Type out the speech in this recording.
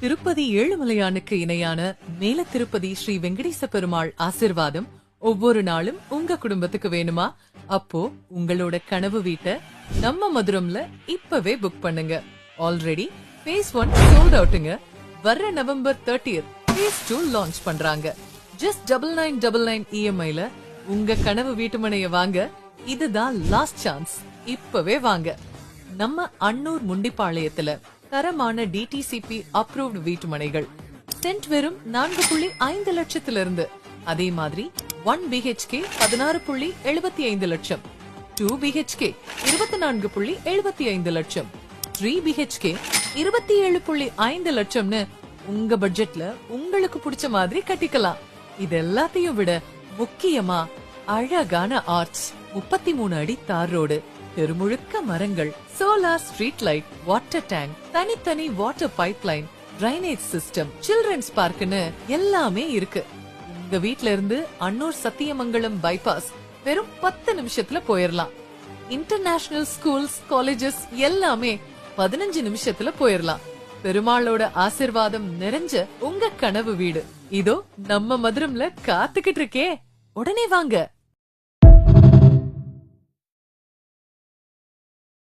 திருப்பதி ஏழுமலையானுக்கு இணையான மேல திருப்பதி ஸ்ரீ வெங்கடேச பெருமாள் ஆசிர்வாதம் ஒவ்வொரு நாளும் உங்க குடும்பத்துக்கு வேணுமா? அப்போ உங்களோட கனவு வீட்டை நம்ம மதுரம்ல இப்பவே புக் பண்ணுங்க. Already phase 1 sold outங்க. வர்ற நவம்பர் 30th phase 2 லான்ச் பண்றாங்க. ஜஸ்ட் 9999 EMI ல உங்க கனவு வீட்டுமனைய வாங்க. இதுதான் லாஸ்ட் சான்ஸ். இப்பவே வாங்க. நம்ம அன்னூர் முண்டிப்பாளையத்துல தரமான DTCP அப்ரூவ்ட் வீட்டுமனைகள் சென்ட் வெறும் 4.5 லட்சத்திலிருந்து. அதே மாதிரி 1 BHK 16.75 லட்சம், 2 BHK 24.75 லட்சம், 3 BHK 27.5 லட்சம்னு உங்க பட்ஜெட்ல உங்களுக்கு பிடிச்ச மாதிரி கட்டிக்கலாம். இது எல்லாத்தையும் விட முக்கியமா அழகான ஆர்ச், 33 அடி தார் ரோடு, தெருமுழுக்க மரங்கள், solar street light, water tank, தனித்தனி water pipeline, drainage system, children's பார்க்னு எல்லாமே இருக்கு. உங்க வீட்ல இருந்து அன்னூர் சத்தியமங்கலம் பைபாஸ் வெறும் 10 நிமிஷத்துல போயிரலாம். இன்டர்நேஷனல் ஸ்கூல்ஸ், காலேஜஸ் எல்லாமே 15 நிமிஷத்துல போயிரலாம். பெருமாளோட ஆசிர்வாதம் நிறைஞ்ச உங்க கனவு வீடு இதோ நம்ம மதுரம்ல காத்துக்கிட்டு இருக்கே. உடனே வாங்க.